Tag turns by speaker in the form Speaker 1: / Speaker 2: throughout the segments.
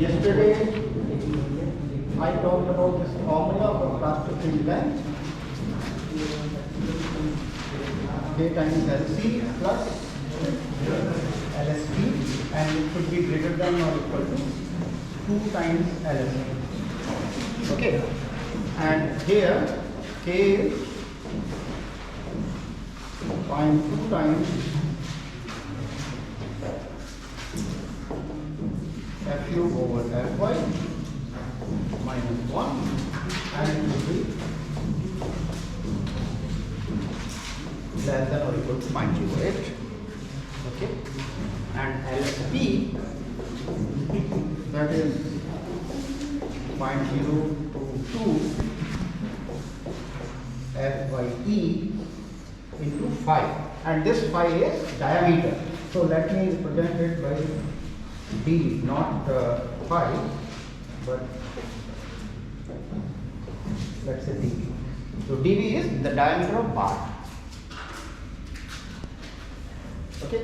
Speaker 1: Yesterday I talked about this formula for plastic hinge length. K times LC plus LSP, and it should be greater than or equal to 2 times LSP. Okay, and here K is 0.2 times Fu over Fy minus 1, and it will be less than or equal to 0.08. Okay, and LSP, that is 0.022 Fye into phi, and this phi is diameter. So let me represent it by d, not phi, but let's say dv. So dv is the diameter of bar. Okay,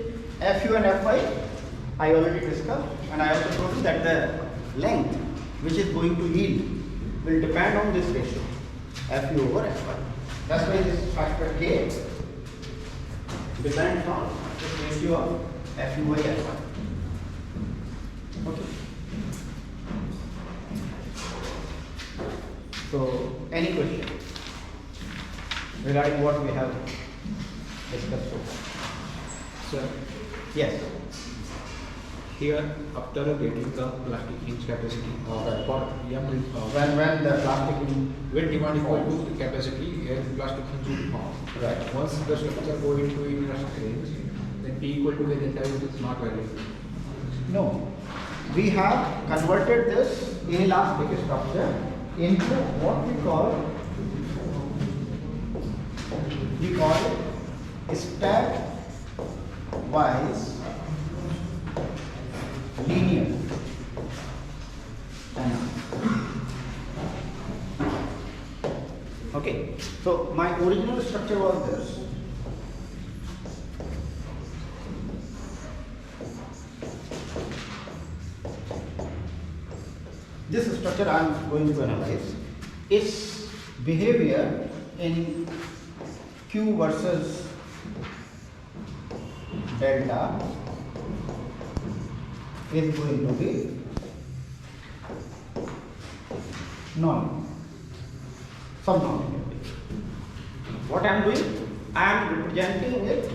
Speaker 1: Fu and Fy I already discussed, and I also told you that the length which is going to yield will depend on this ratio, Fu over Fy. That's why this factor K depends on this ratio of Fu by Fy. Okay. So, any question regarding what we have discussed so far?
Speaker 2: Sir,
Speaker 1: Yes.
Speaker 2: here after getting the plastic hinge capacity
Speaker 1: Okay.
Speaker 2: for M,
Speaker 1: When the plastic in
Speaker 2: when demand equal to the capacity, here plastic hinge will be formed.
Speaker 1: right.
Speaker 2: Once the structure go into inner range, then P equal to the delta U is not valid.
Speaker 1: No, we have converted this inelastic structure into what we call it step wise linear analysis. Okay, so my original structure was this. This structure I am going to analyze its behavior in Q versus delta is going to be subnormal. What I am doing? I am representing it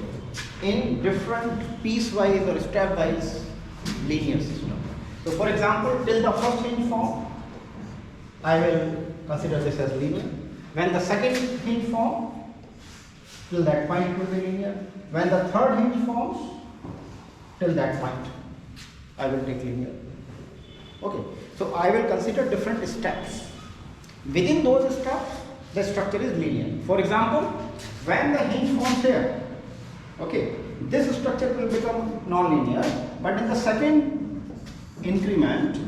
Speaker 1: in different piecewise or stepwise linear system. So for example, till the first hinge form, I will consider this as linear. When the second hinge form, till that point it will be linear. When the third hinge forms, till that point, I will take linear. Okay, so I will consider different steps. Within those steps, the structure is linear. For example, when the hinge forms here, okay, this structure will become non-linear, but in the second increment,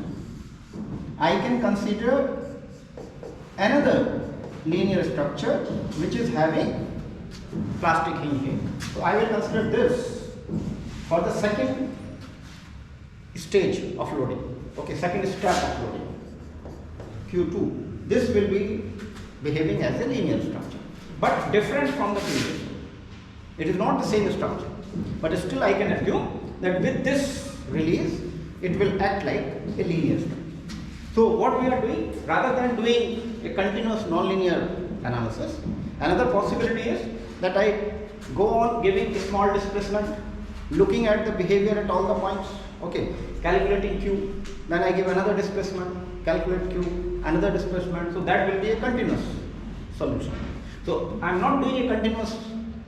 Speaker 1: I can consider another linear structure which is having plastic hinge here. So I will consider this for the second stage of loading. Okay, second step of loading, Q2. This will be behaving as a linear structure, but different from the previous. It is not the same structure, but still I can assume that with this release, it will act like a linear structure. So what we are doing, rather than doing a continuous nonlinear analysis, another possibility is that I go on giving a small displacement, looking at the behavior at all the points, okay, calculating Q, then I give another displacement, calculate Q, another displacement, so that will be a continuous solution. So I am not doing a continuous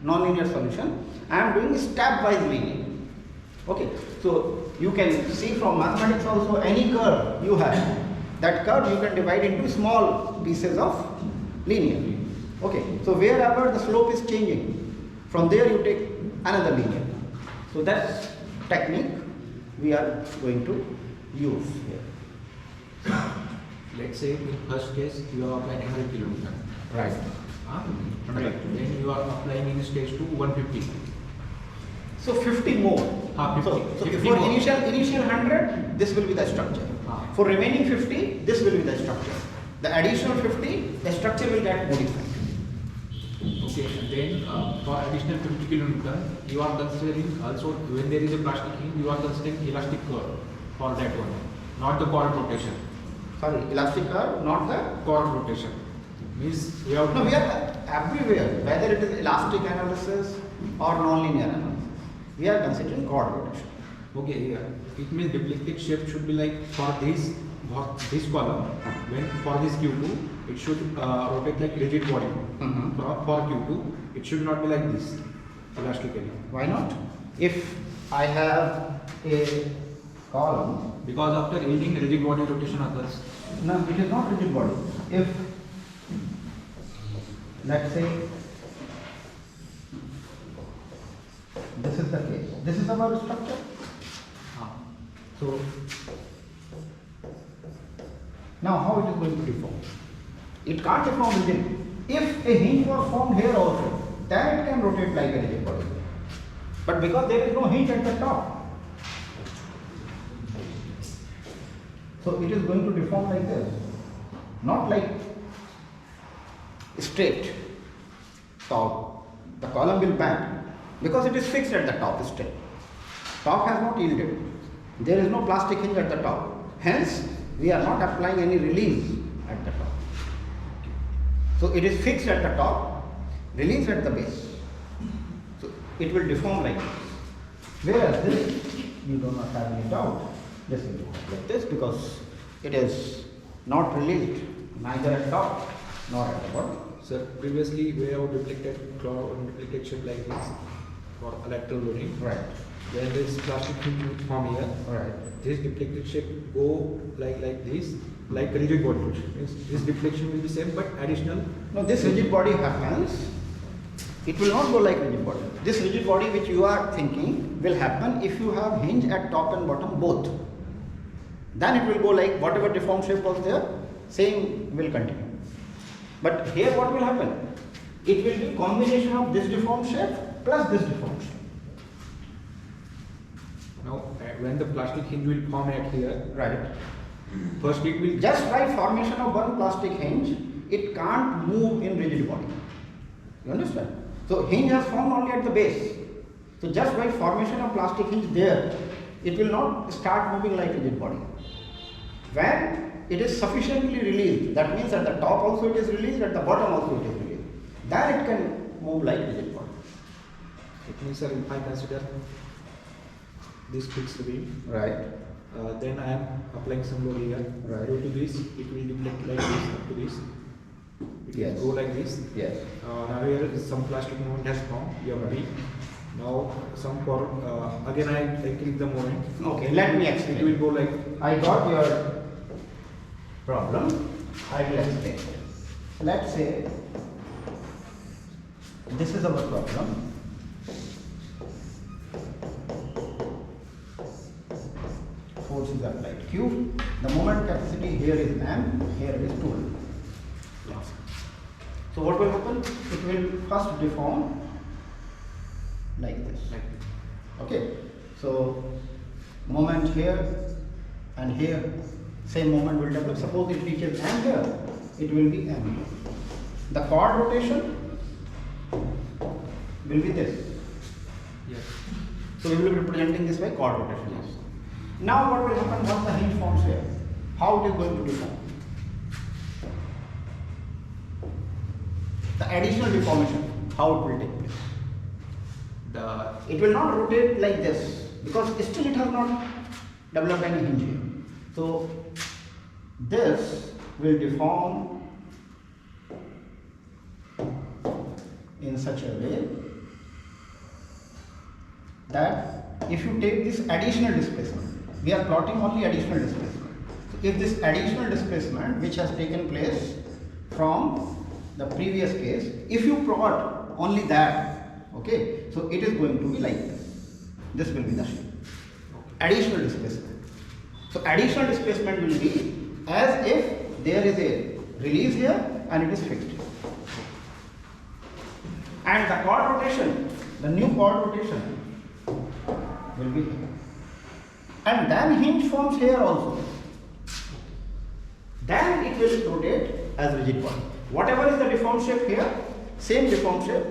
Speaker 1: nonlinear solution, I am doing a stepwise linear. Okay, so you can see from mathematics also, any curve you have, that curve you can divide into small pieces of linear. Okay, so wherever the slope is changing, from there you take another linear. So that's technique we are going to use here.
Speaker 2: Let's say in first case you are applying 100 kilometer.
Speaker 1: Right.
Speaker 2: Then you are applying in stage 2 150.
Speaker 1: So 50 more. So
Speaker 2: 50
Speaker 1: for
Speaker 2: more.
Speaker 1: initial 100, this will be the structure. For remaining 50, this will be the structure. The additional 50, the structure will get modified.
Speaker 2: Okay, and then for additional 50 kilonewton, you are considering also when there is a plastic hinge, you are considering elastic curve for that one, not the chord rotation.
Speaker 1: Sorry, elastic curve, not the.
Speaker 2: Chord rotation means we have
Speaker 1: No, we are everywhere, whether it is elastic analysis or nonlinear analysis. We are considering chord rotation.
Speaker 2: okay. Yeah, it means diplected shape should be like for this column. When for this Q2, it should rotate like rigid body. For Q2, it should not be like this elastically.
Speaker 1: Why not? If I have a column.
Speaker 2: Because after yielding, rigid body rotation occurs.
Speaker 1: No, it is not rigid body. If, let's say, this is the case. This is our structure.
Speaker 2: So
Speaker 1: Now, how it is going to deform? It can't deform rigid. If a hinge was formed here also, then it can rotate like a rigid body. But because there is no hinge at the top, so it is going to deform like this, not like straight. So the column will bend because it is fixed at the top straight. Top has not yielded. There is no plastic hinge at the top. Hence, we are not applying any release at the top. So it is fixed at the top, release at the base. So it will deform like this. Whereas this, you do not have any doubt, this will deform like this because it is not released neither at top nor at the bottom.
Speaker 2: sir, previously we have deplected shape like this for lateral loading.
Speaker 1: Right.
Speaker 2: Then this plastic hinge form here.
Speaker 1: Right.
Speaker 2: This deflected shape go like this, like rigid body rotation. Means this deflection will be same but additional.
Speaker 1: No, this rigid body happens. It will not go like rigid body. This rigid body which you are thinking will happen if you have hinge at top and bottom both. Then it will go like whatever deformed shape was there, same will continue. But here what will happen? It will be combination of this deformed shape plus this deformed shape.
Speaker 2: Now when the plastic hinge will form at here,
Speaker 1: Right.
Speaker 2: first it will
Speaker 1: Just by formation of one plastic hinge, it can't move in rigid body. You understand? So hinge has formed only at the base. So just by formation of plastic hinge there, it will not start moving like rigid body. When it is sufficiently released, that means at the top also it is released, at the bottom also it is released. Then it can move like rigid body.
Speaker 2: it means sir, if I consider this fixed beam,
Speaker 1: Right.
Speaker 2: then I am applying some load here.
Speaker 1: Right.
Speaker 2: Due to this, it will deflect like this up to this. It
Speaker 1: Yes.
Speaker 2: will go like this.
Speaker 1: Yes.
Speaker 2: Now here some plastic movement has formed, EMB. Now some for again I increase the moment.
Speaker 1: Okay, let me
Speaker 2: It
Speaker 1: explain.
Speaker 2: will go like
Speaker 1: I got your problem. I will explain. Let's say this is our problem. Force is applied Q. The moment capacity here is M, here it is 2. So what will happen? It will first deform like this. Okay. So moment here and here, same moment will develop. Suppose it reaches M here, it will be M here. The chord rotation will be this.
Speaker 2: yes.
Speaker 1: So we will be representing this by chord rotation. Now what will happen once the hinge forms here? How it is going to deform? The additional deformation, how it will take place? It will not rotate like this because still it has not developed any hinge here. So this will deform in such a way that if you take this additional displacement, we are plotting only additional displacement. So if this additional displacement which has taken place from the previous case, if you plot only that, okay, so it is going to be like this. This will be the shape. Additional displacement. So additional displacement will be as if there is a release here and it is fixed here. And the chord rotation, the new chord rotation will be here. And then hinge forms here also. Then it will rotate as rigid body. Whatever is the deformed shape here, same deformed shape,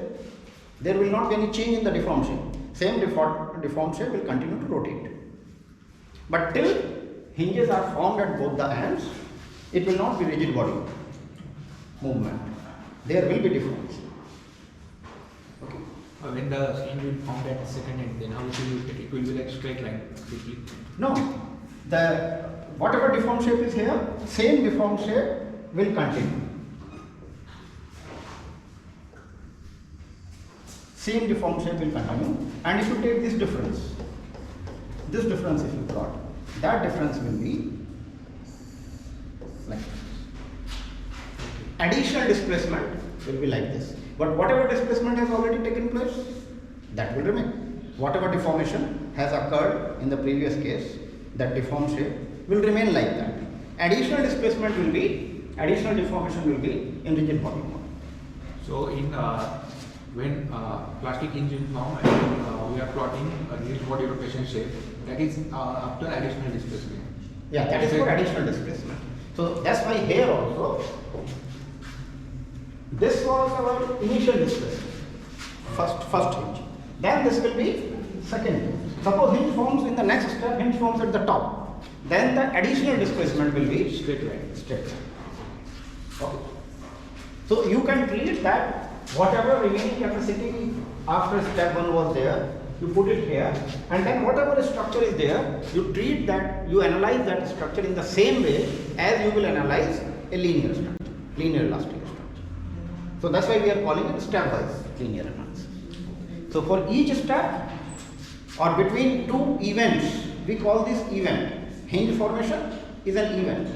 Speaker 1: there will not be any change in the deformed shape. Same deformed shape will continue to rotate. But till hinges are formed at both the ends, it will not be rigid body movement. There will be difference. Okay.
Speaker 2: When the hinge will form at the second end, then how will it will be like straight line?
Speaker 1: No, the whatever deformed shape is here, same deformed shape will continue. Same deformed shape will continue. And if you take this difference if you plot, that difference will be like this. Additional displacement will be like this. But whatever displacement has already taken place, that will remain. Whatever deformation has occurred in the previous case, that deformed shape will remain like that. Additional deformation will be in rigid body mode.
Speaker 2: So in when plastic hinge is formed and we are plotting a rigid body rotation shape, that is after additional displacement.
Speaker 1: Yeah, that is for additional displacement. So that's why here also, this was our initial displacement, first hinge. Then this will be second hinge. Suppose hinge forms in the next step, hinge forms at the top. Then the additional displacement will be straight line. Okay. So you can treat that whatever remaining capacity after step 1 was there, you put it here, and then whatever structure is there, you treat that, you analyze that structure in the same way as you will analyze a linear structure, linear elastic structure. So that's why we are calling it stepwise linear analysis. So for each step or between two events, we call this event. Hinge formation is an event.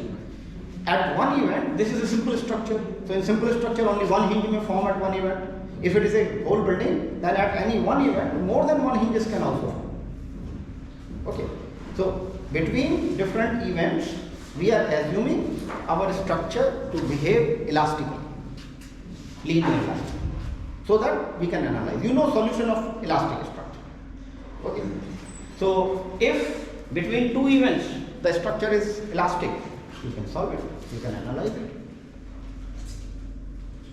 Speaker 1: At one event, this is a simple structure. So in simple structure, only one hinge may form at one event. If it is a whole building, then at any one event, more than one hinges can also form. Okay. So between different events, we are assuming our structure to behave elastically, linear elastic, so that we can analyze. You know solution of elastic structure. Okay. So if between two events the structure is elastic, you can solve it, you can analyze it.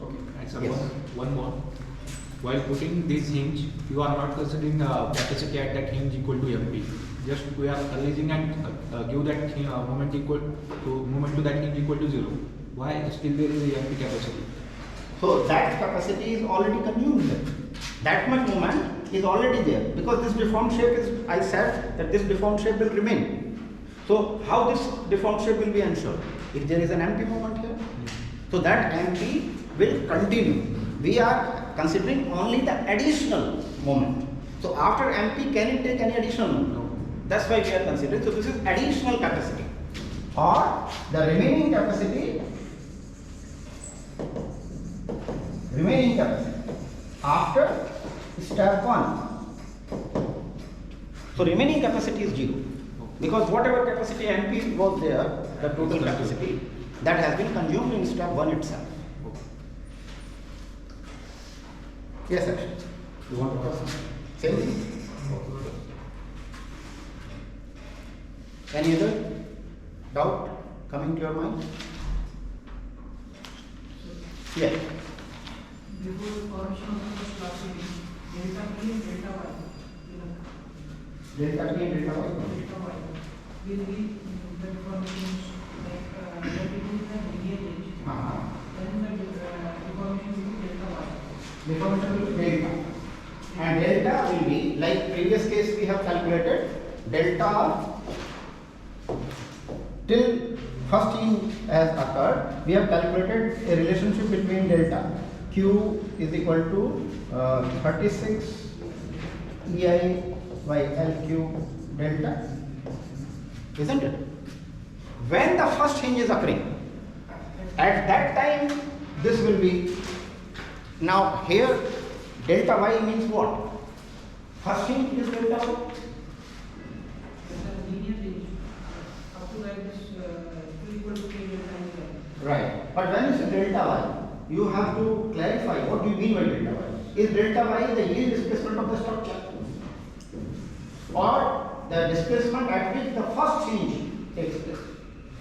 Speaker 1: Okay.
Speaker 2: And so
Speaker 1: Yes.
Speaker 2: one more. While putting this hinge, you are not considering capacity at that hinge equal to MP. Just we are releasing and give that moment to that hinge equal to 0. Why still there is a MP capacity?
Speaker 1: So that capacity is already consumed there. That much moment is already there, because this deformed shape is, I said that this deformed shape will remain. So how this deformed shape will be ensured? If there is an empty moment here, so that empty will continue. We are considering only the additional moment. So after MP, can it take any additional moment?
Speaker 2: No.
Speaker 1: That's why we are considering. So this is additional capacity, or the remaining capacity after step 1. So remaining capacity is 0, because whatever capacity MP was there, the total capacity, that has been consumed in step 1 itself. Yes, sir. You want to ask? Same thing. Any other doubt coming to your mind? Yes.
Speaker 3: Before the correction of the first class, delta P and delta Y.
Speaker 1: Delta P and delta Y.
Speaker 3: Delta Y will be the deformations like that it is the linear edge. Then the deformation will be delta Y.
Speaker 1: Deformation will be delta. And delta will be, like previous case we have calculated, delta till first hinge has occurred, we have calculated a relationship between delta Q is equal to 36 EI by LQ delta, isn't it? When the first hinge is occurring, at that time this will be, now here delta Y means what? First hinge is delta Y.
Speaker 3: The linear edge up to that is Q equal to K delta Y.
Speaker 1: Right. But when you say delta Y, you have to clarify what do you mean by delta Y. Is delta Y the yield displacement of the structure? or the displacement at which the first hinge takes place.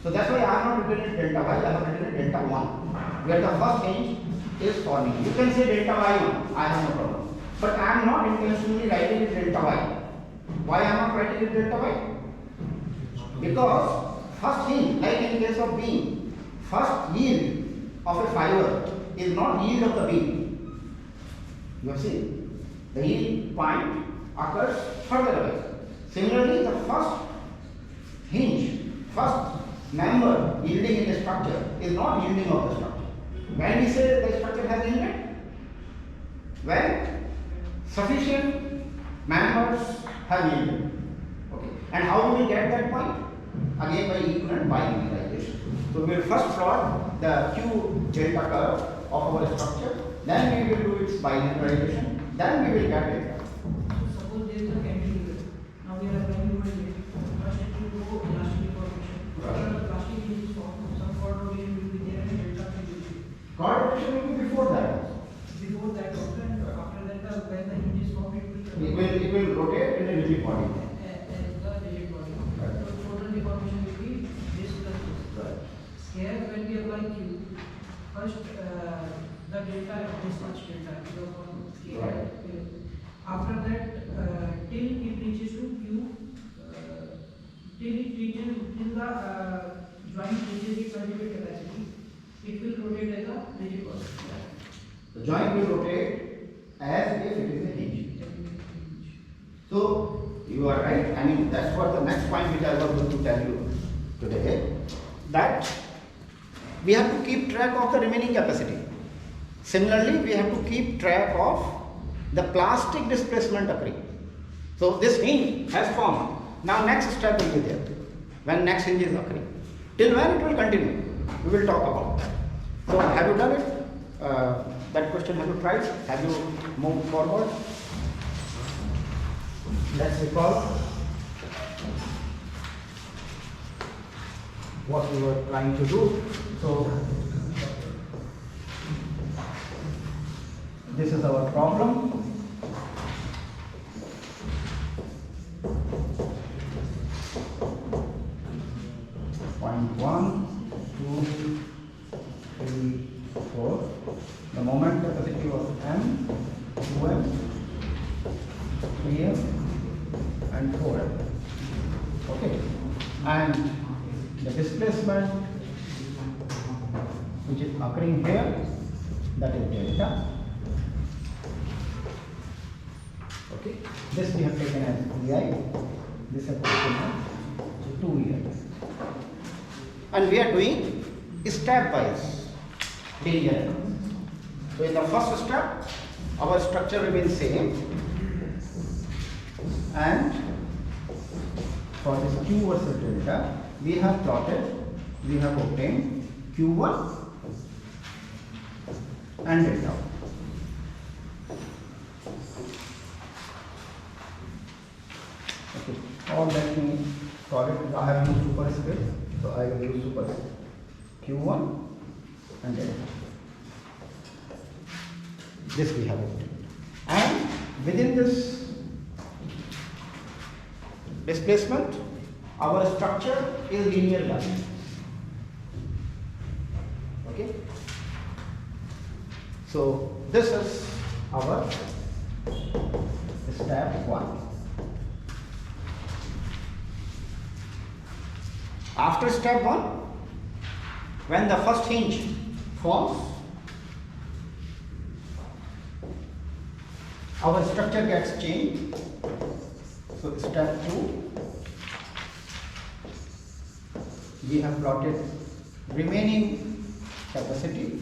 Speaker 1: So that's why I have not written it delta y, I have written it delta 1, where the first hinge is forming. You can say delta y1, I have no problem. But I am not intentionally writing it delta y. Why I am not writing it delta y? Because first hinge, like in case of beam, first yield of a fiber is not yield of the beam. You have seen, the yield point occurs further away. Similarly, the first hinge, first member yielding in the structure is not yielding of the structure. When we say that the structure has yielded, when sufficient members have yielded. Okay. And how we will get that point? Again by equivalent bilinearization. So we will first plot the Q delta curve of our structure, then we will do its bilinearization, then we will get delta.
Speaker 3: So suppose there is a cantilever. Now we are applying human weight. First it will go elastic deformation. After the plastic hinge is formed, some chord rotation will be there and delta will be there.
Speaker 1: Chord rotation will be before that.
Speaker 3: Before that also, and after that when the hinge is formed,
Speaker 1: It will rotate in a rigid body.
Speaker 3: as the rigid body.
Speaker 1: Right.
Speaker 3: So total deformation will be this plus this.
Speaker 1: Right.
Speaker 3: Here when we apply Q, first the delta this much delta because from K.
Speaker 1: Right.
Speaker 3: After that till it reaches to Q, till it reaches till the joint reaches its ultimate capacity, it will rotate as a rigid body.
Speaker 1: The joint will rotate as if it is a hinge. So you are right. I mean that's what the next point which I was going to tell you today, that we have to keep track of the remaining capacity. Similarly, we have to keep track of the plastic displacement occurring. So this hinge has formed. Now next step will be there when next hinge is occurring. Till when it will continue? We will talk about that. So have you done it? That question have you tried? Have you moved forward? Let's recall what we were trying to do. So this is our problem. Point 1, 2, 3, 4. The moment capacity was M, 2M, 3M, and 4M. Okay, and the displacement which is occurring here, that is delta. Okay, this we have taken as EI, this have taken as 2EI. And we are doing stepwise linear. So in the first step, our structure remains same, and for this Q versus delta, we have plotted, we have obtained Q1 and delta. Okay, or let me call it, I have used superscript, so I will use superscript Q1 and delta. This we have obtained, and within this displacement, our structure is linear line. Okay, so this is our step 1. After step 1, when the first hinge forms, our structure gets changed. So step 2, we have plotted remaining capacity.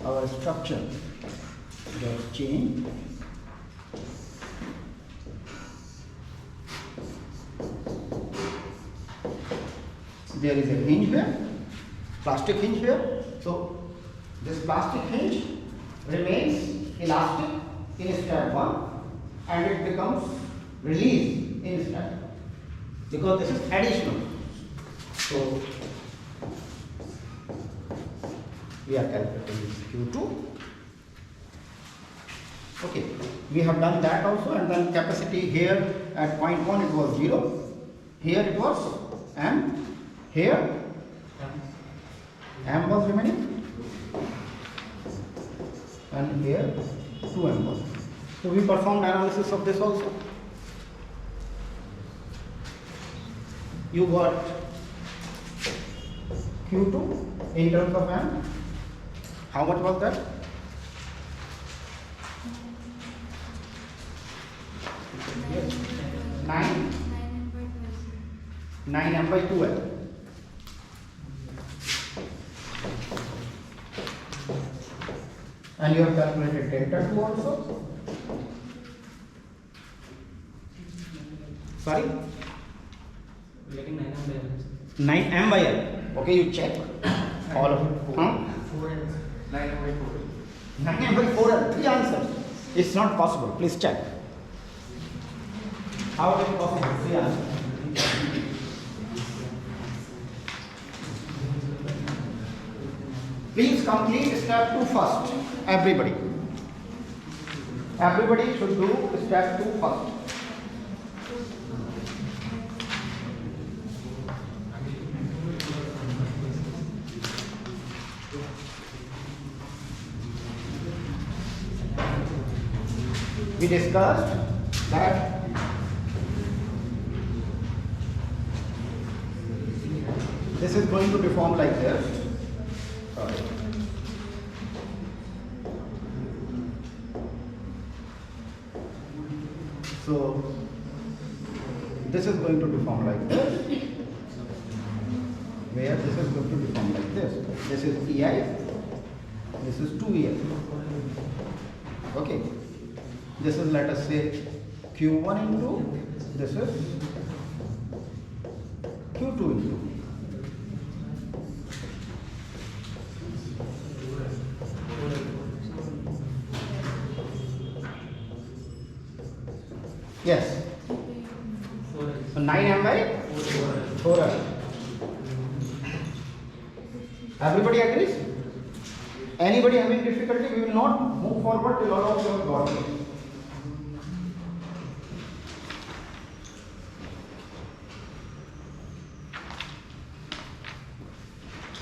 Speaker 1: Our structure gets changed. There is a hinge here, plastic hinge here. So this plastic hinge remains elastic in step 1 and it becomes released in step 2 because this is additional. So we are calculating this Q2 Okay, we have done that also, and then capacity here at point 1 it was 0, here it was M, here M was remaining, and here 2M was. So we performed analysis of this also. You got Q2 in terms of M. How much was that? 9M by 2L. And you have calculated delta 2 also. Sorry? 9M by L. Okay, you check all of it. Huh? 9M by 4L. Three answers. It's not possible. Please check. How is it possible? Three answers. Please complete step 2 first. Everybody. Everybody should do step 2 first. We discussed that this is going to deform like this. Sorry. So this is going to deform like this, where this is going to deform like this. This is EI, this is 2EI. Okay. This is, let us say, Q1 into, this is Q2 into. Yes. So 9M by 4M. Everybody agrees? Anybody having difficulty, we will not move forward till all of you have got it.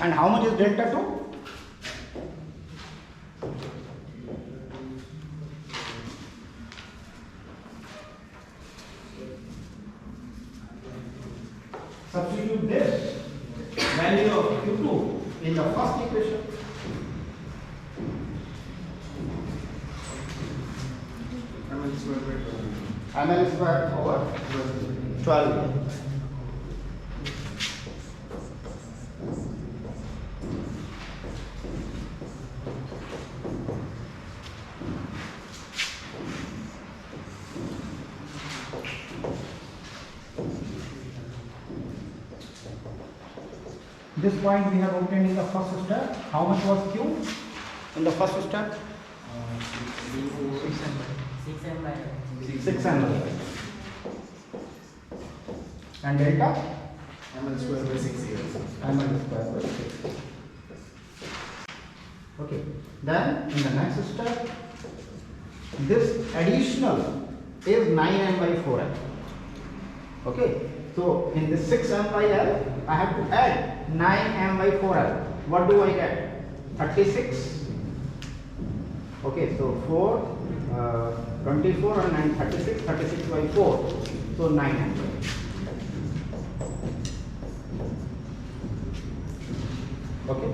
Speaker 1: And how much is delta 2? Substitute this value of Q2 in the first equation. ML square over 12. This point we have obtained in the first step. How much was Q in the first step? 6M. And delta?
Speaker 4: ML square by 6 years.
Speaker 1: ML square by 6. Okay. Then in the next step, this additional is 9M by 4M. Okay. So in this 6M by L, I have to add 9M by 4L. What do I get? 36. Okay, so 24 and 9, 36, 36 by 4. So 9M. Okay.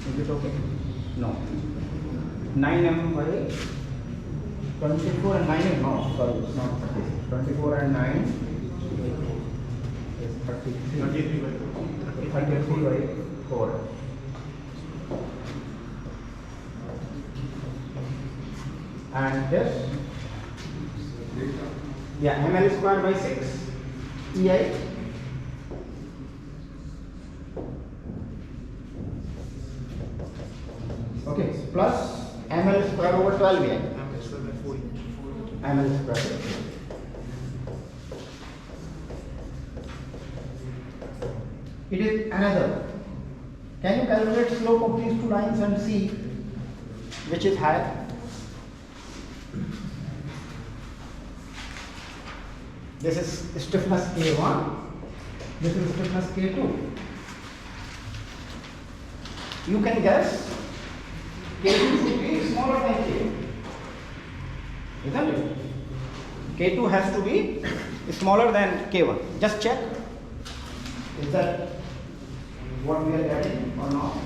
Speaker 1: Is it okay? No. 9M by 24 and 9 is no, sorry, it's not 36. 24 and 9 is 33.
Speaker 4: 33 by 4.
Speaker 1: 33 by 4. And this? Yeah, ML square by 6. EI. Okay, plus ML square over 12 EI. ML square. It is another Can you calculate slope of these two lines and see which is higher? This is stiffness K1, this is stiffness K2. You can guess K2 should be smaller than K1, isn't it? K2 has to be smaller than K1. Just check. Is that what we are getting or not?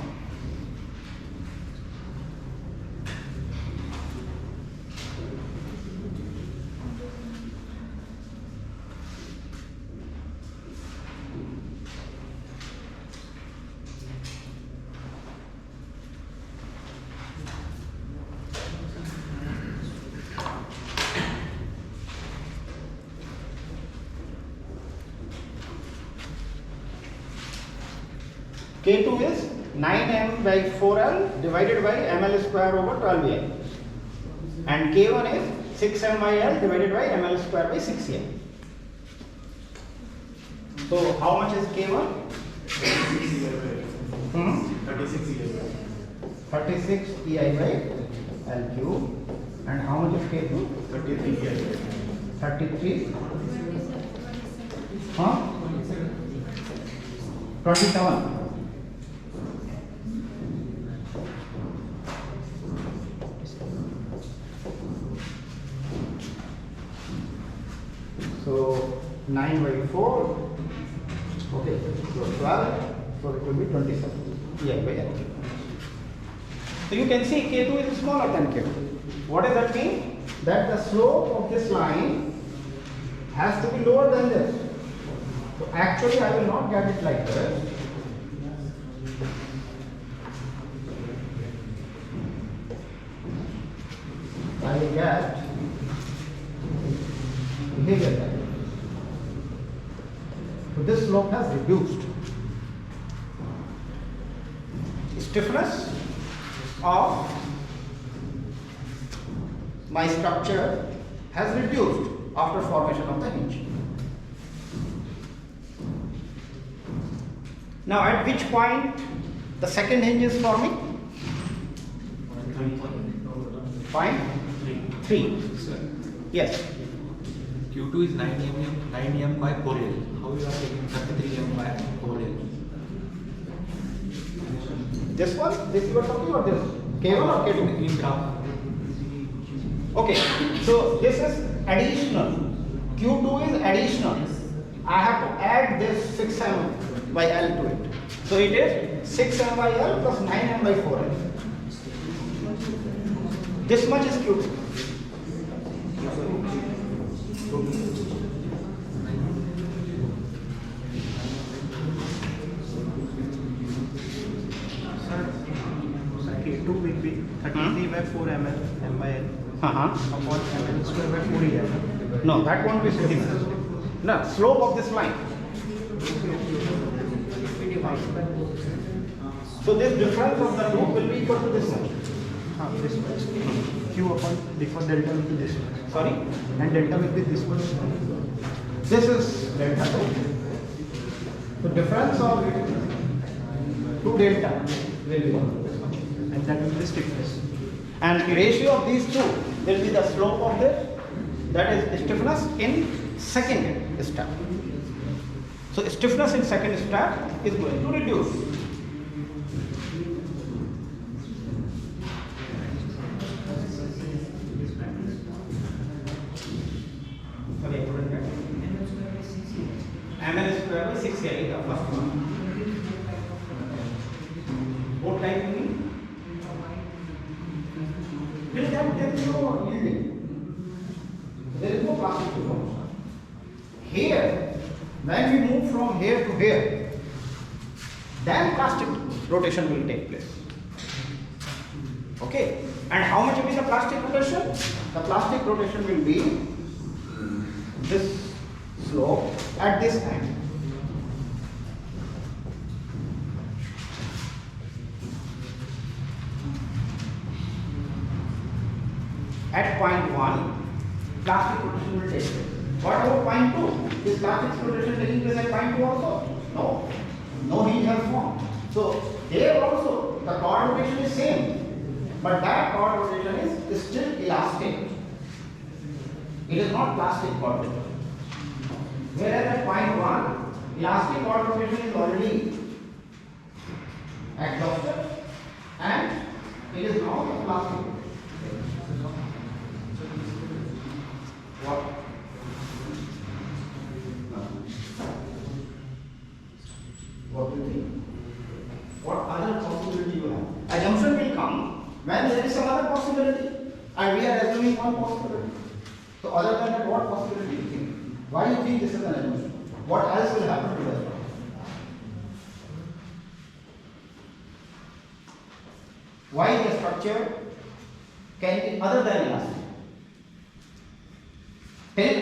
Speaker 1: K2 is 9m by 4l divided by ml square over 12l, and K1 is 6m by l divided by ml square by 6l. So how much is K1?
Speaker 4: 36 years.
Speaker 1: 36 EI by L cube. And how much is K2?
Speaker 4: 33 years.
Speaker 1: 33. Huh? 27. So 9 by 4. Okay, so 12. So it will be 27. EI by L cube. So you can see K2 is smaller than K1. What does that mean? That the slope of this line has to be lower than this. So actually I will not get it like this. I will get behavior like this. So this slope has reduced. Stiffness of my structure has reduced after formation of the hinge. Now at which point the second hinge is forming? Point 3. Yes.
Speaker 2: Q2 is 9m by 4l. How you are taking 33m by 4l?
Speaker 1: This one? This you are talking about this? K1 or K2?
Speaker 2: In graph.
Speaker 1: Okay, so this is additional. Q2 is additional. I have to add this 6m by L to it. So it is 6m by L plus 9m by 4L. This much is Q2.
Speaker 5: K2 will be 33 by 4 ml m by L upon ml square by 4 EL.
Speaker 1: No, that won't be stiffness. No, slope of this line. So this difference of the two will be equal to this much.
Speaker 5: This much. Q upon before delta will be this much.
Speaker 1: Sorry?
Speaker 5: And delta will be this much.
Speaker 1: This is delta 2. So difference of 2 delta will be this much.
Speaker 5: And that will be the stiffness.
Speaker 1: And the ratio of these two will be the slope of this, that is stiffness in second step. So stiffness in second step is going to reduce. Okay, ml square by 6 is the first one. What type you mean? Till that there is no yielding. There is no plastic deformation. Here, when we move from here to here, then plastic rotation will take place. Okay? And how much will be the plastic rotation? The plastic rotation will be this slope at this angle. At point 1, plastic rotation will take place. What about point 2? Is plastic rotation taking place at point 2 also? No. No hinge has formed. So Here also the chord rotation is same, but that chord rotation is still elastic. It is not plastic chord rotation. Whereas at point 1, elastic chord rotation is already exhausted and it is now the plastic. What? What do you think? What other possibility you have? Assumption will come when there is some other possibility and we are assuming one possibility. So other than that, what possibility do you think? Why do you think this is an assumption? What else will happen to us? Why the structure can be other than elastic? Till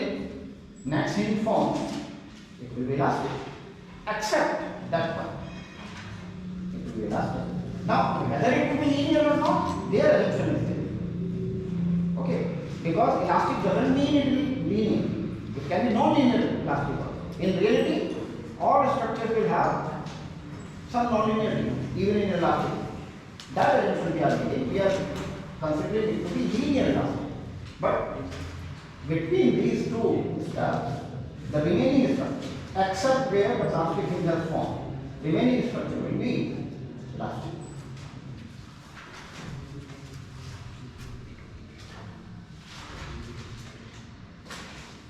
Speaker 1: next hinge form, it will be elastic, except that one. It will be elastic. Now, whether it will be linear or not, their assumption is there. Okay? Because elastic doesn't mean it will be linear. It can be non-linear elastic. In reality, all structures will have some non-linearity, even in elastic. That assumption we are making, we are considering it to be linear elastic. But between these two steps, the remaining structure, except where the plastic hinge has formed, remaining structure will be elastic.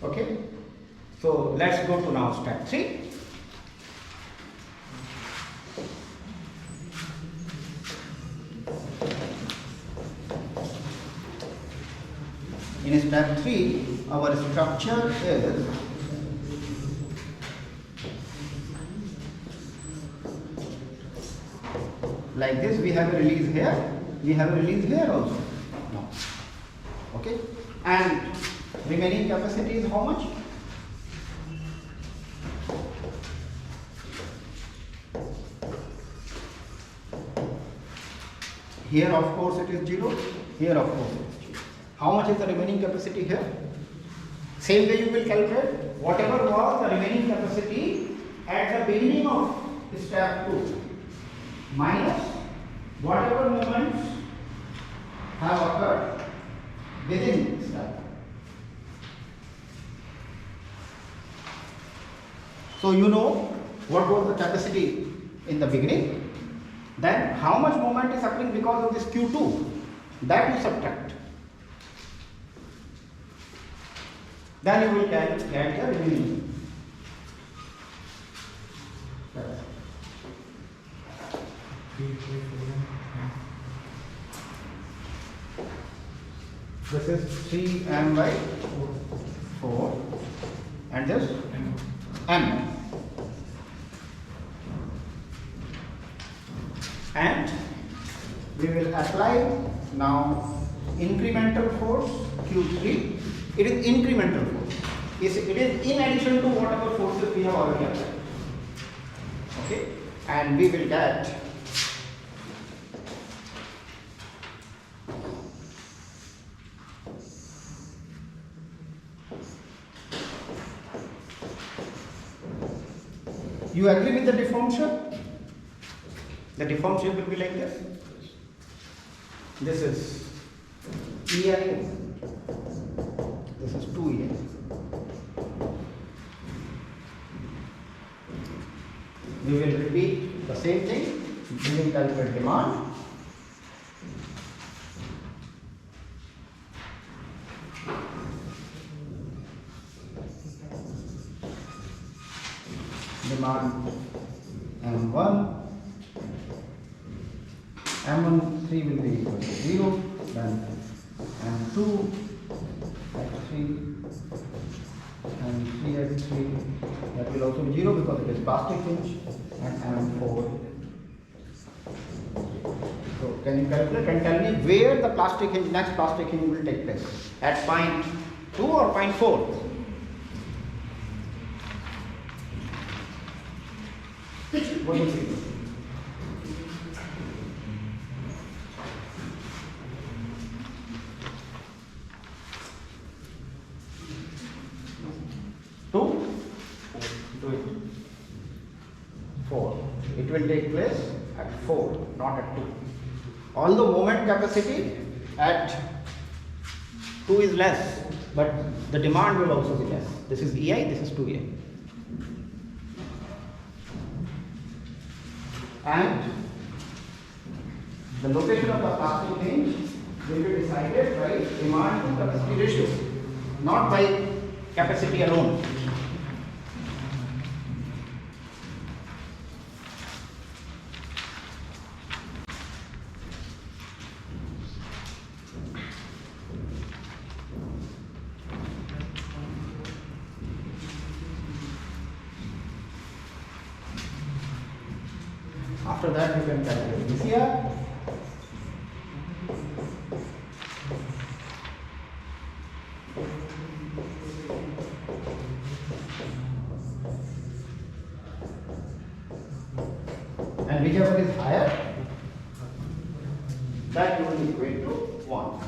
Speaker 1: Okay? So let's go to now step 3. In step 3, our structure is like this. We have a release here, we have a release here also. No. Okay? And remaining capacity is how much? Here of course it is 0, here of course it is 0. How much is the remaining capacity here? Same way you will calculate whatever was the remaining capacity at the beginning of step 2 minus whatever moments have occurred within step 1. So you know what was the capacity in the beginning, then how much moment is occurring because of this Q2, that you subtract. Then you will get the remaining. This is 3m by 4 and this m. And we will apply now incremental force Q3. It is incremental force. It is in addition to whatever forces we have already applied. Okay? And we will get you agree with the deformed shape? The deformed shape will be like this. This is EI. This is 2EI. We will repeat the same thing. We will calculate demand. Demand M1. M13 will be equal to 0, then M2 at 3 and 3 at 3, that will also be 0 because it is plastic hinge, and M4. So can you calculate and tell me where the plastic hinge, next plastic hinge will take place? At point 2 or point 4? What do you think? Do it. 4. It will take place at 4, not at 2. Although moment capacity at 2 is less, but the demand will also be less. This is EI, this is 2EI. And the location of the casting hinge will be decided by demand to capacity ratio, not by capacity alone. After that, you can calculate VCR. And whichever is higher, that you will equate to 1.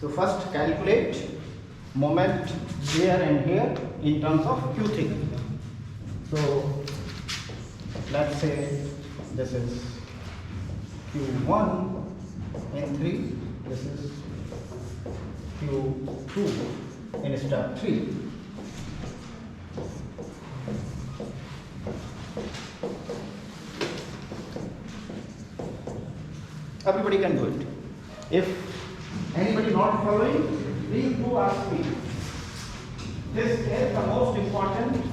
Speaker 1: So first calculate moment here and here in terms of Q3. So let's say this is Q1 in 3, this is Q2 in step 3. Everybody can do it. If anybody not following, please do ask me. This is the most important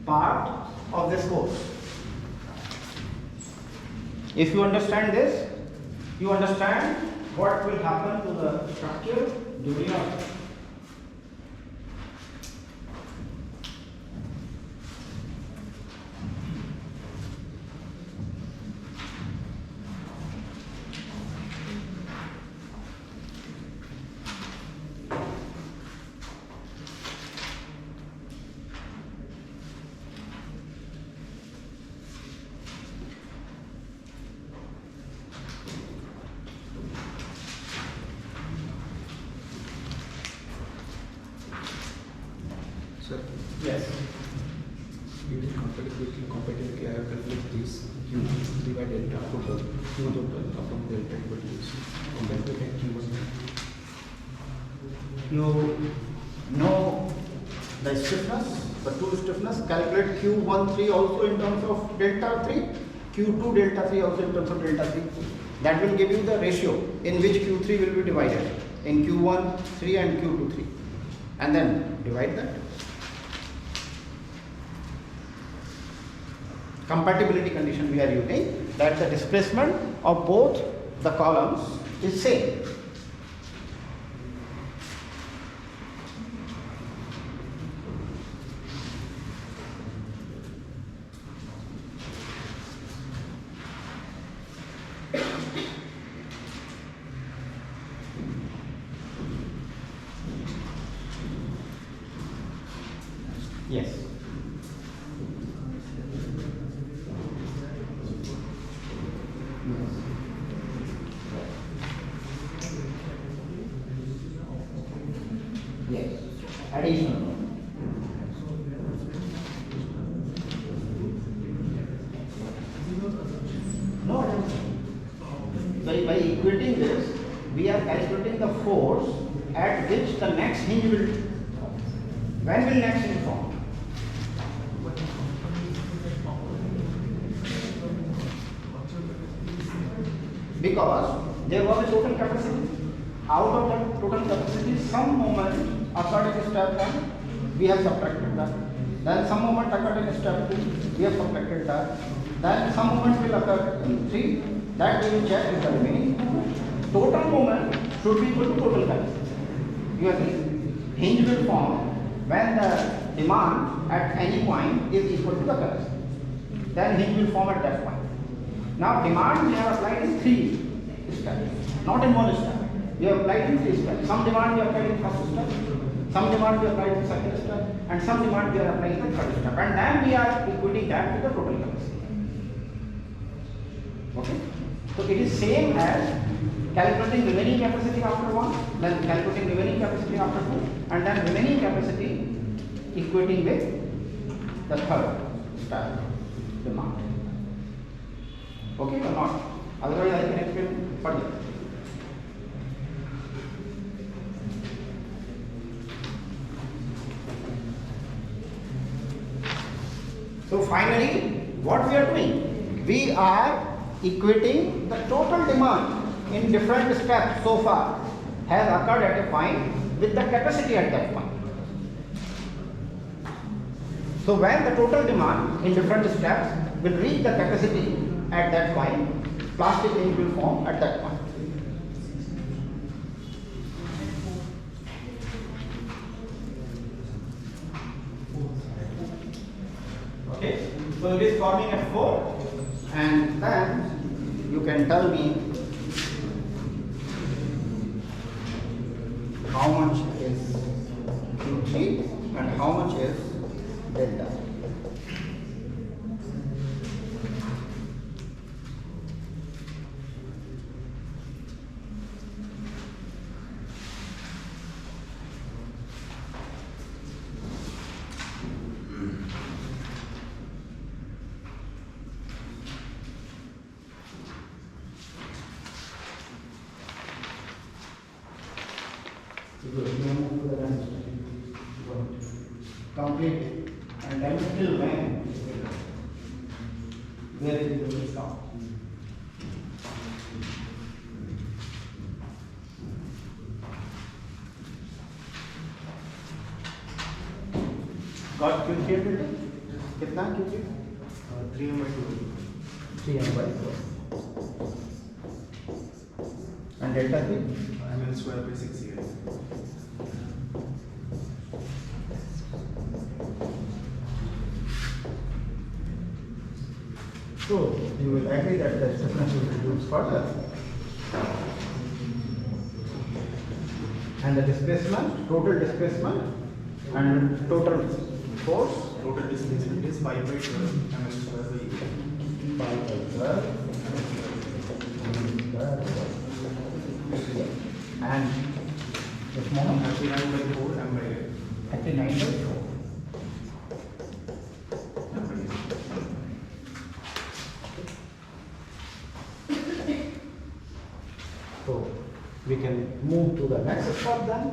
Speaker 1: part of this course. If you understand this, you understand what will happen to the structure during our
Speaker 2: Sir,
Speaker 1: yes.
Speaker 2: using competitively, I have calculated this Q by delta total, Q total from delta equal to this. And then we can Q1.
Speaker 1: You know the stiffness, the two stiffness, calculate Q13 also in terms of delta 3, Q2 delta 3 also in terms of delta 3. That will give you the ratio in which Q3 will be divided in Q1 3 and Q2 3, and then divide that. Compatibility condition we are using, that the displacement of both the columns is same. Yes. Yes. Additional. No, I don't think. By equating this, we are calculating the force at which the next hinge will form. When will next hinge form? Because there was a total capacity. Out of that total capacity, some moment occurred in step 1, we have subtracted that. Then some moment occurred in step 2, we have subtracted that. Then some moment will occur in 3, that we will check with the remaining moment. Total moment should be equal to total capacity. You agree? Hinge will form when the demand at any point is equal to the capacity. Then hinge will form at that point. Now demand we have applied in 3 steps, not in 1 step. We have applied in 3 steps. Some demand we applied in first step, some demand we applied in second step, and some demand we are applying in the third step. And then we are equating that to the total capacity. Okay? So it is same as calculating remaining capacity after 1, then calculating remaining capacity after 2, and then remaining capacity equating with the third step demand. Okay or not? Otherwise I can explain further. So finally, what we are doing? We are equating the total demand in different steps so far has occurred at a point with the capacity at that point. So when the total demand in different steps will reach the capacity at that point, plastic ring will form at that point. Okay, so it is forming at 4, and then you can tell me how much is Q3 and how much is delta. Complete it, and then till when? Where is it going to stop? Got Q3 filter? कितना Q3?
Speaker 5: 3/2.
Speaker 1: 3/4. And delta 3?
Speaker 4: ml square by 6 years.
Speaker 1: So you will agree that the stiffness will reduce further. And the displacement, total displacement and total force,
Speaker 4: Total displacement is 5/12 ml square by 8.
Speaker 1: 5/12 and this moment
Speaker 4: 39/4 m/8.
Speaker 1: 39/4. So we can move to the next step then.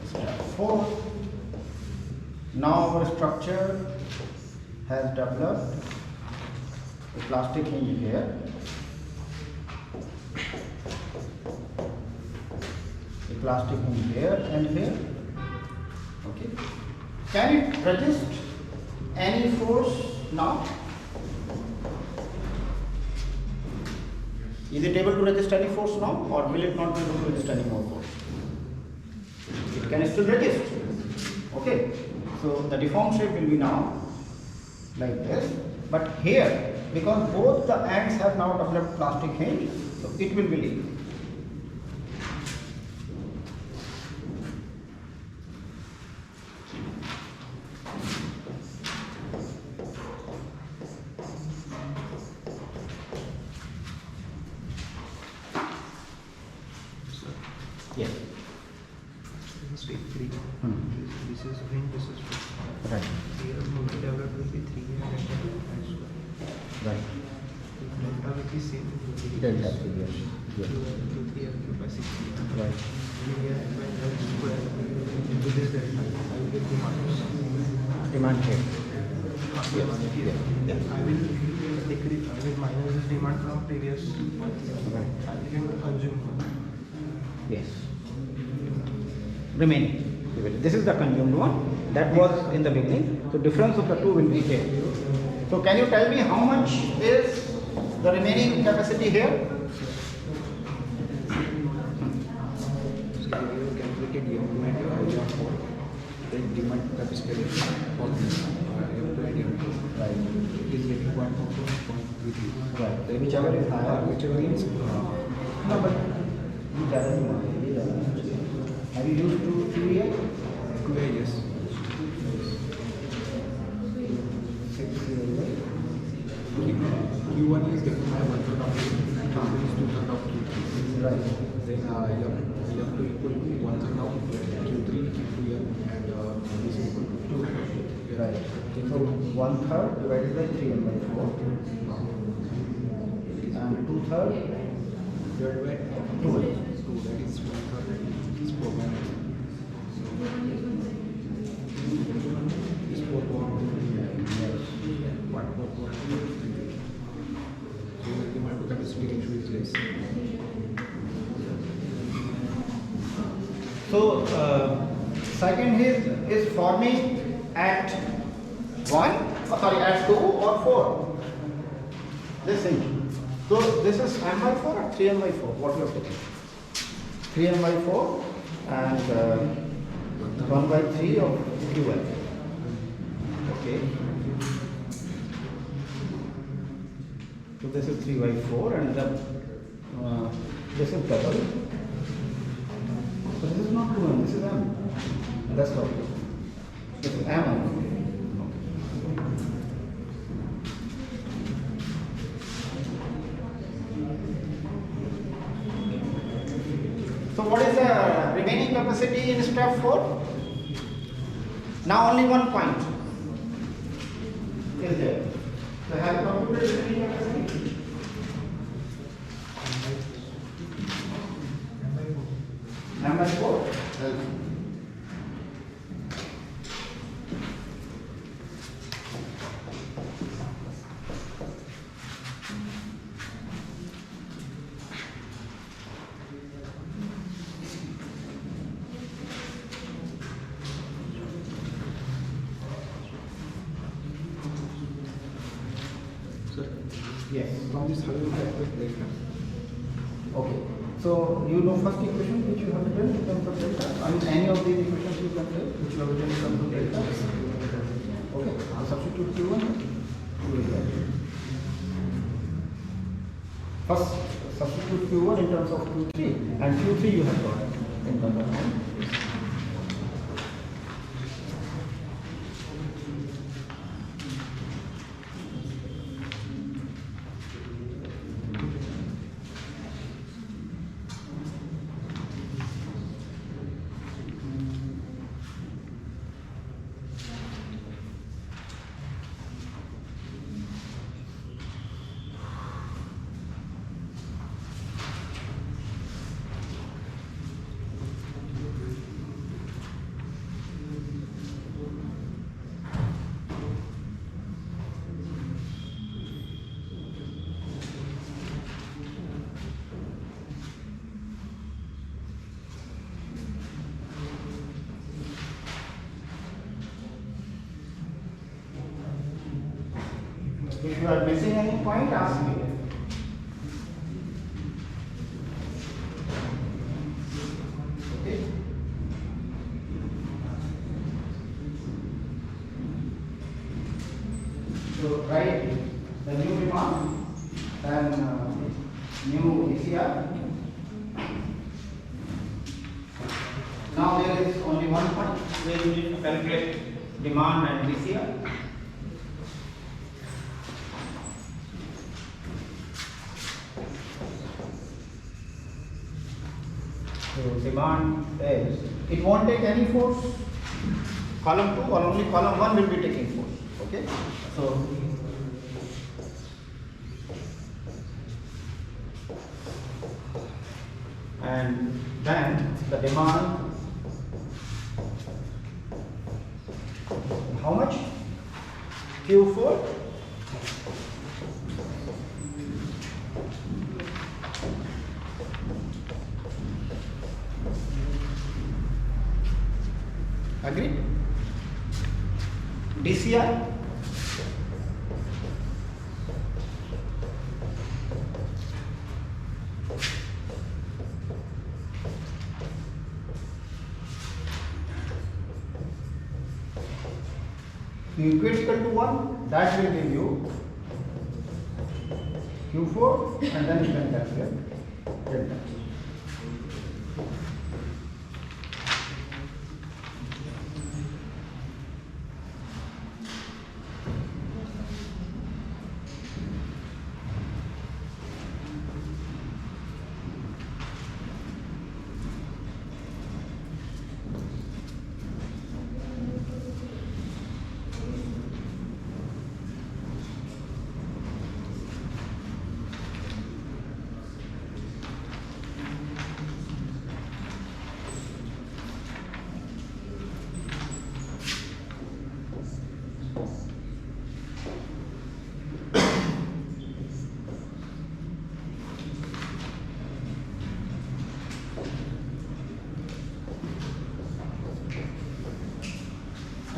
Speaker 1: Step 4. Now our structure has developed a plastic hinge here. A plastic hinge here and here. Okay. Can it resist any force now? Is it able to resist any force now, or will it not be able to resist any more force? It can still resist. Okay. So the deformed shape will be now like this. But here, because both the ends have now developed plastic hinge, so it will be leak. Yes.
Speaker 5: State 3. This is ring, this is
Speaker 1: Right.
Speaker 5: here movie developed will be 3 and delta.
Speaker 1: Right.
Speaker 5: Delta will be same.
Speaker 1: Delta 3, yes. Yes.
Speaker 5: 2, 3 and 6.
Speaker 1: Right.
Speaker 5: Here when L square into this delta, I will get the minus.
Speaker 1: Demand here.
Speaker 5: Yes.
Speaker 1: Yes.
Speaker 5: I will decrease. I will minus this demand from previous.
Speaker 1: Right.
Speaker 5: I will consume.
Speaker 1: Yes. Remaining. This is the consumed one. That was in the beginning. So difference of the two will be here. So can you tell me how much is the remaining capacity here?
Speaker 2: So you calculated demand area for the demand capacity for this
Speaker 1: Right.
Speaker 2: it is getting 1.33.
Speaker 1: Right. Whichever is higher.
Speaker 2: Whichever is
Speaker 1: No, but you gather the money. Have you used to QEI?
Speaker 2: QA, yes. is given by 1/3 of Q2 and Q3 is 2/3 of Q3.
Speaker 1: Right.
Speaker 2: Then F2 equal to 1/3 of Q3, Q2 and this is equal to 2/3 of Q3.
Speaker 1: Right. So 1/3 divided by 3n/4 and 2/3
Speaker 2: Divided by 2, that is 1/3 is 4 by 9. Is 4 4. What 4 4? So the multiplicity ratio is less.
Speaker 1: So second is forming at 1, at 2 or 4. This thing. So this is m by 4 or 3n by 4. What you have taken? 3n by 4 and 1 by 3 of qn. Okay. So this is 3 by 4 and this is double. So this is not 2m, this is m. That's all. This is m. So what is the remaining capacity in step 4? Now only one point is there. So have you computed the remaining capacity? M by 4?
Speaker 2: Sir,
Speaker 1: Yes.
Speaker 2: from this how you calculate delta?
Speaker 1: Okay. So you know first equation which you have written in terms of delta. I mean any of these equations you can take which you have written in terms of delta. Okay. So substitute Q1. You will get it. First substitute Q1 in terms of Q3 and Q3 you have got in terms of time. If you are missing any point, ask me. Okay. So write the new demand, then new ECR. Now there is only one point where you need to calculate demand and ECR. So demand is, it won't take any force, column 2 or only column 1 will be taking force, okay. So and then the demand, how much? Q4 agreed? DCI Q equal to 1, that will give you Q4 and then you can calculate delta.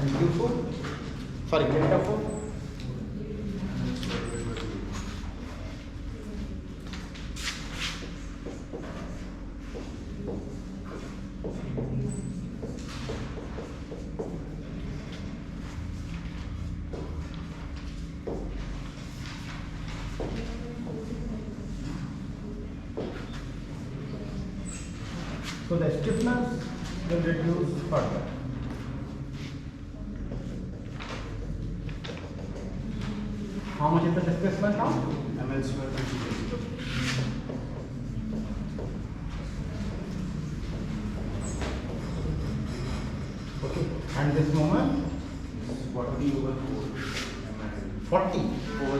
Speaker 1: and Q4, sorry, delta 4. So the stiffness will reduce further. How much is the displacement now?
Speaker 4: ml square by 2 kg.
Speaker 1: Okay. And this moment?
Speaker 4: 40 over 4 ml.
Speaker 1: 40.
Speaker 4: Over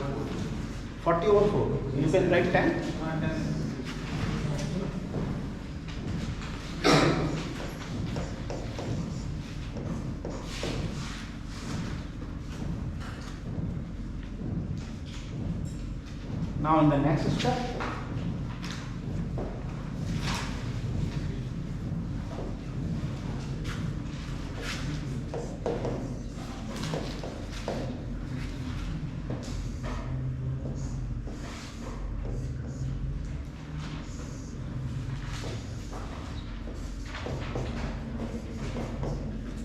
Speaker 4: 4.
Speaker 1: 40 over 4. You can write 10. Now in the next step,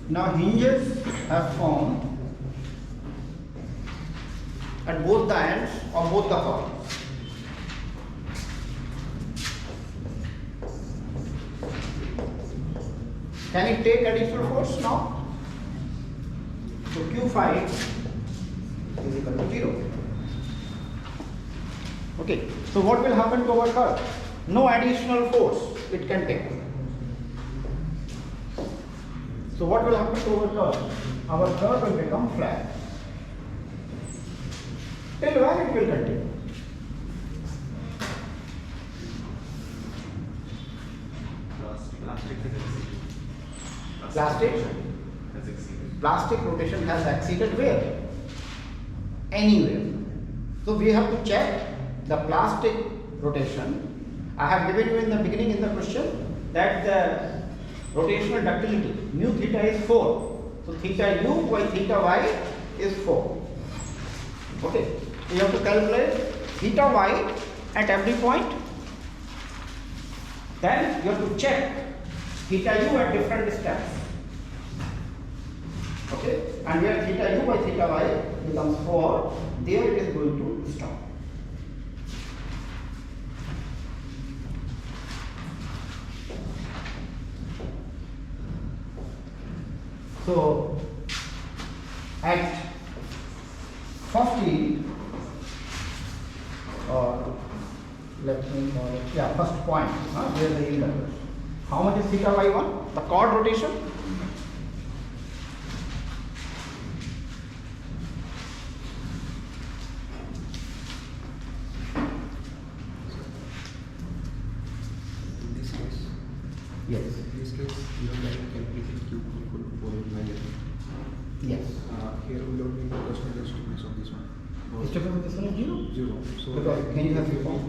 Speaker 1: now hinges have formed at both the ends of both the columns. Can it take additional force now? So Q5 is equal to 0. Okay, so what will happen to our curve? No additional force it can take. So what will happen to our curve? Our curve will become flat. Till when it will continue? Plastic rotation has exceeded where? Anywhere. So we have to check the plastic rotation. I have given you in the beginning in the question that the rotational ductility mu theta is 4. So theta u by theta y is 4. Okay. So you have to calculate theta y at every point. Then you have to check theta u at different steps. Okay, and where theta u by theta y becomes 4, there it is going to stop. So, at firstly, let me call it, yeah, first point, where the yield occurs. How much is theta y1? The chord rotation. Yes.
Speaker 2: In this case, you have calculated Q equal to 4 in my level.
Speaker 1: Yes.
Speaker 2: Here we don't need to consider the stiffness of this one.
Speaker 1: Stiffness of this one is 0?
Speaker 2: 0. So
Speaker 1: Because can you have
Speaker 2: Q
Speaker 1: form?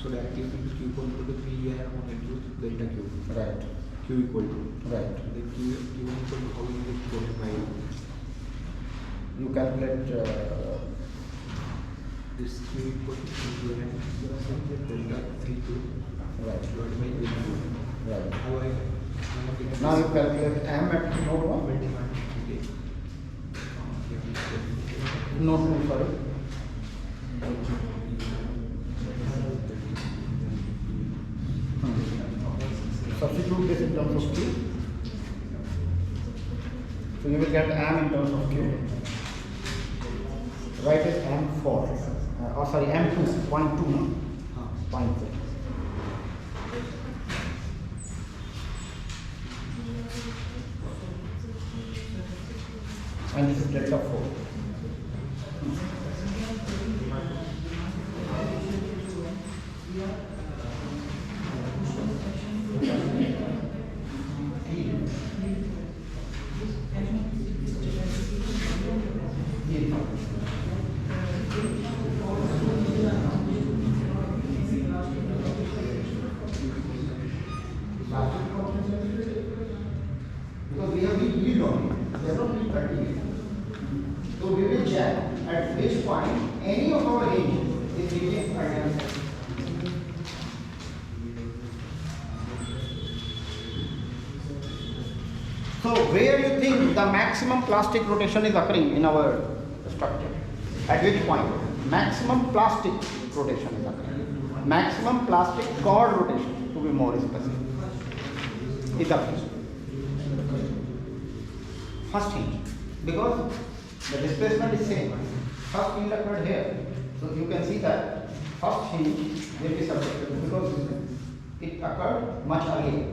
Speaker 2: So directly we Q equal to the 3 I on into delta Q.
Speaker 1: Right.
Speaker 2: Q equal to.
Speaker 1: Right.
Speaker 2: Then Q equal to how we get 4 in my level.
Speaker 1: You calculate
Speaker 2: This Q equal to 3 and delta 3 Q
Speaker 1: right.
Speaker 2: divided by delta Q.
Speaker 1: Right.
Speaker 2: How I
Speaker 1: Now you calculate m at node 1. Node 2, sorry. Substitute this in terms of Q. So you will get m in terms of Q. Write it m4. Or sorry, m2, 0.2, no? 0.2. And this is delta 4. Because we have the yield only. We have not continuity. So we will check at which point any of our hinge is reaching identity. So where you think the maximum plastic rotation is occurring in our structure? At which point? Maximum plastic rotation is occurring. Maximum plastic cord rotation, to be more specific, is occurring. First hinge, because the displacement is same. First hinge occurred here, so you can see that first hinge will be subjected because it occurred much earlier.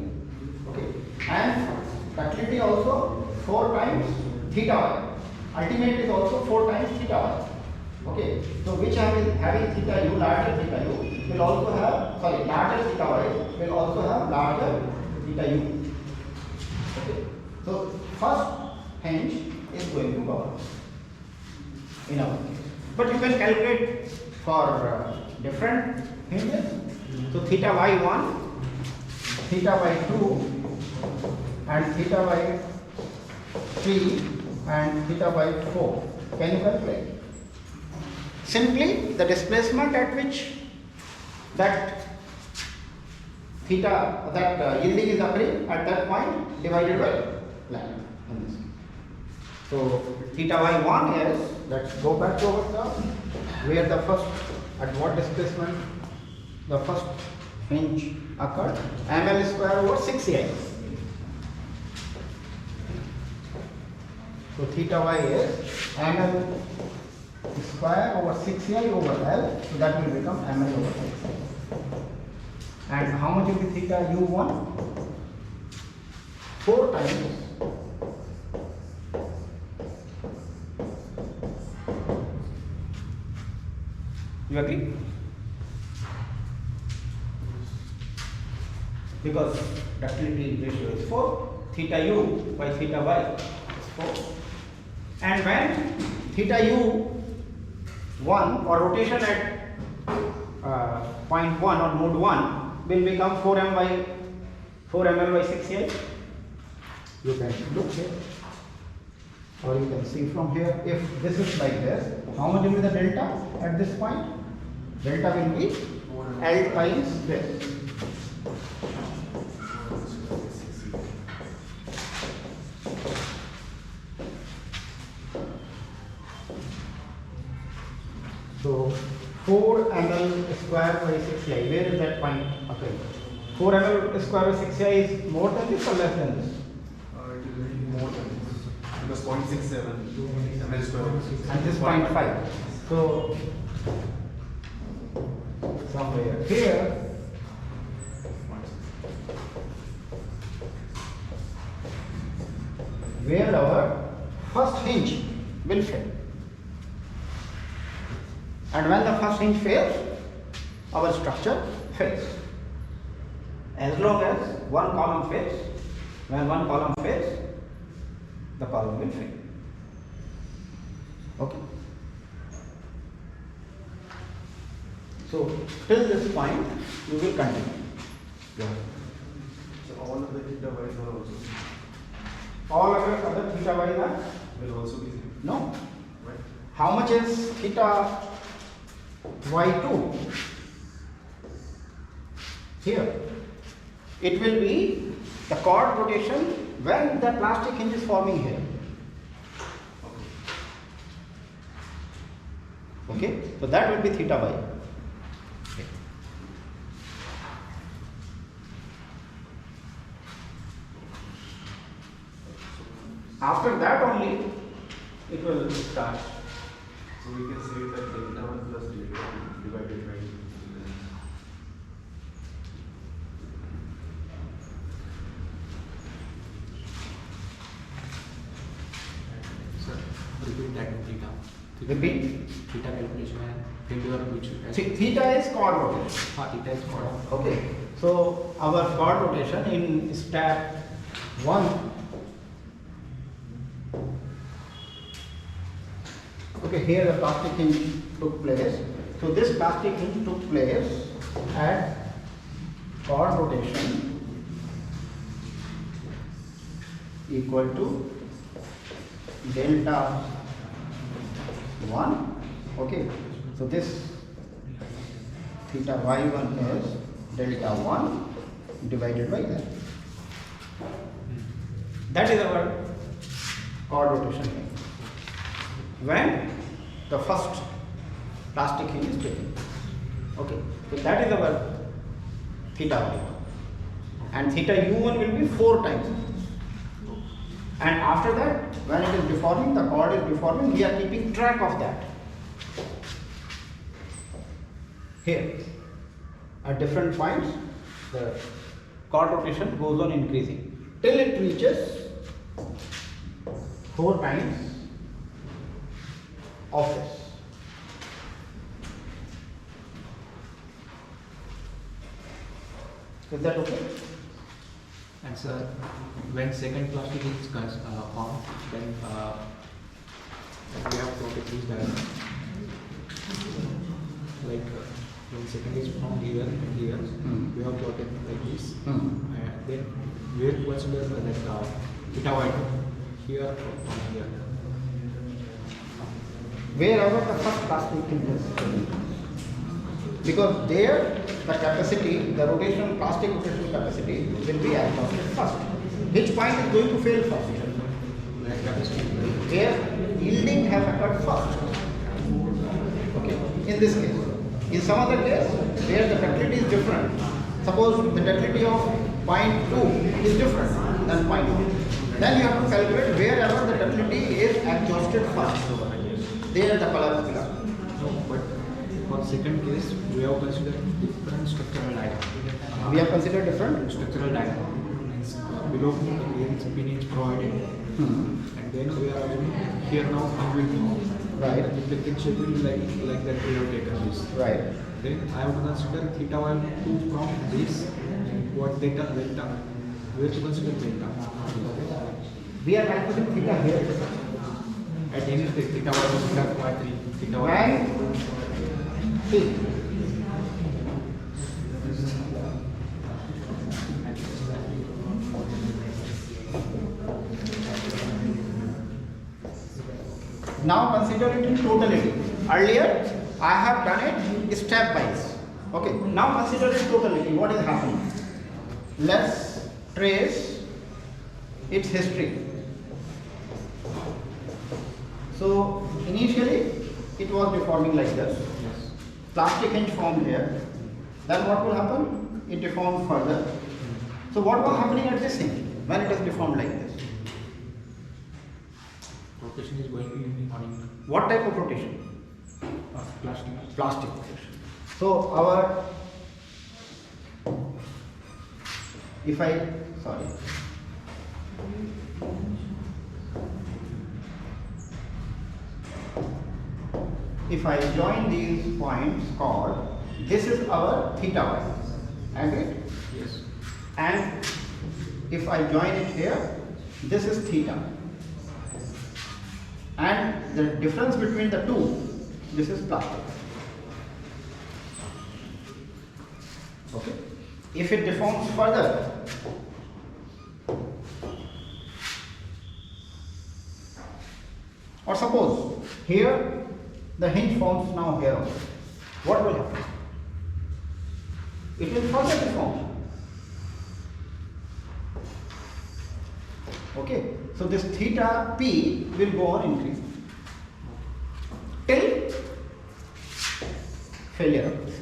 Speaker 1: Okay, and ductility also 4 times theta y. Ultimate is also 4 times theta y. Okay, so which having theta u, larger theta u, will also have, larger theta y will also have larger theta u. Okay, so first hinge is going to cover in our case. But you can calculate for different hinges. So theta y1, theta y2, and theta y3 and theta y4. Can you calculate? Simply the displacement at which that theta, yielding is occurring at that point divided by lambda. So theta y1 is, let's go back to our curve, where the first, at what displacement the first hinge occurred, ml square over 6a. So theta y is ml square over 6a over L, so that will become ml over 6a. And how much will be theta u1? 4 times you agree? Because ductility ratio is 4, theta u by theta y is 4. And when theta u 1 or rotation at point 1 or mode 1 will become 4 ml by 6a, you can look here, or you can see from here. If this is like this, how much will be the delta at this point? Delta will be L times this. So 4 ml square by 6a, where is that point occurring? 4 ml square by 6a is more than this or less than this?
Speaker 4: It will be more than this. Because 0.67 ml square.
Speaker 1: And this 0.5. So somewhere here, where our first hinge will fail. And when the first hinge fails, our structure fails. As long as one column fails, when one column fails, the column will fail. Okay. So till this point, you will continue.
Speaker 4: So all of the theta y's are also
Speaker 1: All other theta y are?
Speaker 4: will also be same.
Speaker 1: No.
Speaker 4: Right?
Speaker 1: How much is theta y2? Here. It will be the chord rotation when the plastic hinge is forming here. Okay. So that will be theta y. After that only it will start.
Speaker 4: So we can say that delta 1 plus delta 2 divided by
Speaker 2: Sir, repeat that theta.
Speaker 1: Repeat.
Speaker 2: Theta calculation and failure which
Speaker 1: See, theta is chord rotation.
Speaker 2: theta is called.
Speaker 1: Okay. So our chord rotation in step 1. Okay, here the plastic hinge took place. So this plastic hinge took place at chord rotation equal to delta 1. Okay, so this theta y1 is delta 1 divided by that. That is our chord rotation angle when the first plastic hinge is taken. Okay, so that is our theta y1, and theta u1 will be 4 times. And after that, when it is deforming, the chord is deforming, we are keeping track of that. Here, at different points, the chord rotation goes on increasing till it reaches 4 times of this. Is that okay?
Speaker 2: And sir, when second plastic is formed, then we have plotted this diagram. Like when second is formed here and here, we have plotted like this. And then we have considered that theta y2 here and here.
Speaker 1: Wherever the first plastic hinge is, because there the capacity, the rotational plastic rotational capacity will be exhausted first. Which point is going to fail first? Where yielding has occurred first. Okay, in this case. In some other case, where the ductility is different. Suppose the ductility of point 2 is different than point 1. Then you have to calculate wherever the ductility is exhausted first. There the color is clear.
Speaker 2: No, but for second case, we have considered different structural diagram.
Speaker 1: We have considered different.
Speaker 2: Structural diagram. Means below here is pin is provided, and then we are assuming here now we will know.
Speaker 1: Right.
Speaker 2: The picture will be like that we have taken this.
Speaker 1: Right.
Speaker 2: Then I have to consider theta y2 from this, and what delta. We have to consider delta.
Speaker 1: We are calculating theta here.
Speaker 2: At any stage, theta y1, theta y3, theta y.
Speaker 1: And see. Now consider it in totality. Earlier, I have done it stepwise. Okay. Now consider it totality. What is happening? Let's trace its history. So initially, it was deforming like this.
Speaker 2: Yes.
Speaker 1: Plastic hinge formed here. Then what will happen? It deformed further. So what was happening at this hinge when it is deformed like this?
Speaker 2: Rotation is going to be on
Speaker 1: What type of rotation?
Speaker 2: plastic.
Speaker 1: Plastic rotation. So our, if I join these points called, this is our theta y, agree?
Speaker 2: Yes.
Speaker 1: And if I join it here, this is theta. And the difference between the two, this is plastic. Okay. If it deforms further, or suppose here the hinge forms now here, what will happen? It will further deform. Okay, so this theta p will go on increasing till failure of this.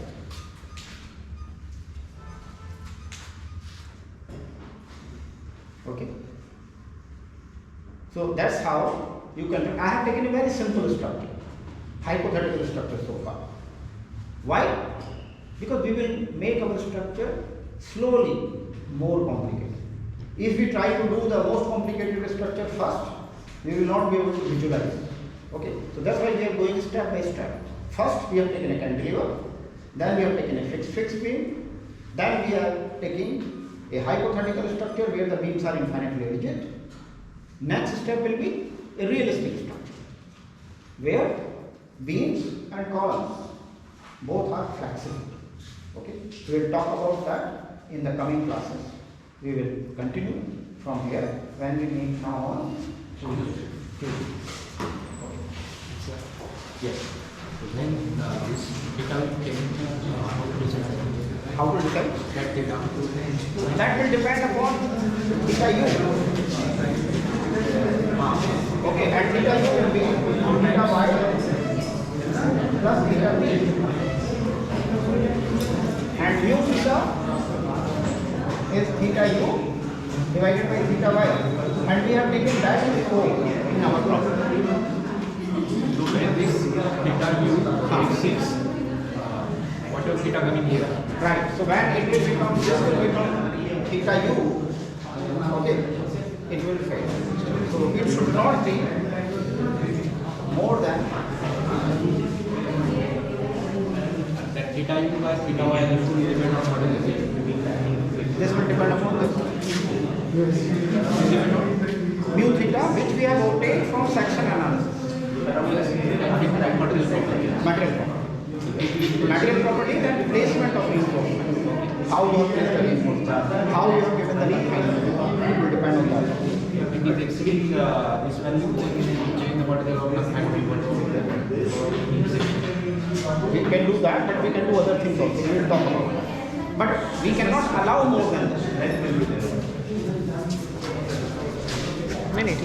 Speaker 1: Okay, so that's how you can. I have taken a very simple structure, hypothetical structure so far. Why? Because we will make our structure slowly more complicated. If we try to do the most complicated structure first, we will not be able to visualize. Okay, so that's why we are going step by step. First, we have taken a cantilever, then we have taken a fixed beam, then we are taking a hypothetical structure where the beams are infinitely rigid. Next step will be a realistic structure, where beams and columns both are flexible. Okay, we will talk about that in the coming classes. We will continue from here. when we meet now on
Speaker 2: Yes. Then this data can
Speaker 1: how to decide?
Speaker 2: that data.
Speaker 1: That will depend upon theta u. Okay, and theta u will be theta y plus theta v. And mu theta is theta u divided by theta y. And we have taken that as O in our problem.
Speaker 2: So when this theta u exists, whatever theta coming here.
Speaker 1: Right. So when it will become, this will become theta u, okay, it will fail. So it should not be more than
Speaker 2: That theta u by theta y will depend on what is it.
Speaker 1: this will depend upon this. Mu theta, which we have obtained from section analysis.
Speaker 2: Material property.
Speaker 1: Material property. Material property and placement of reinforcement. How you have placed the reinforcement, how you have given the lead height, it will depend on that.
Speaker 2: It is exceeding this value, change the material of the factory.
Speaker 1: We can do that, but we can do other things also. We will talk about that. But we cannot allow more than this.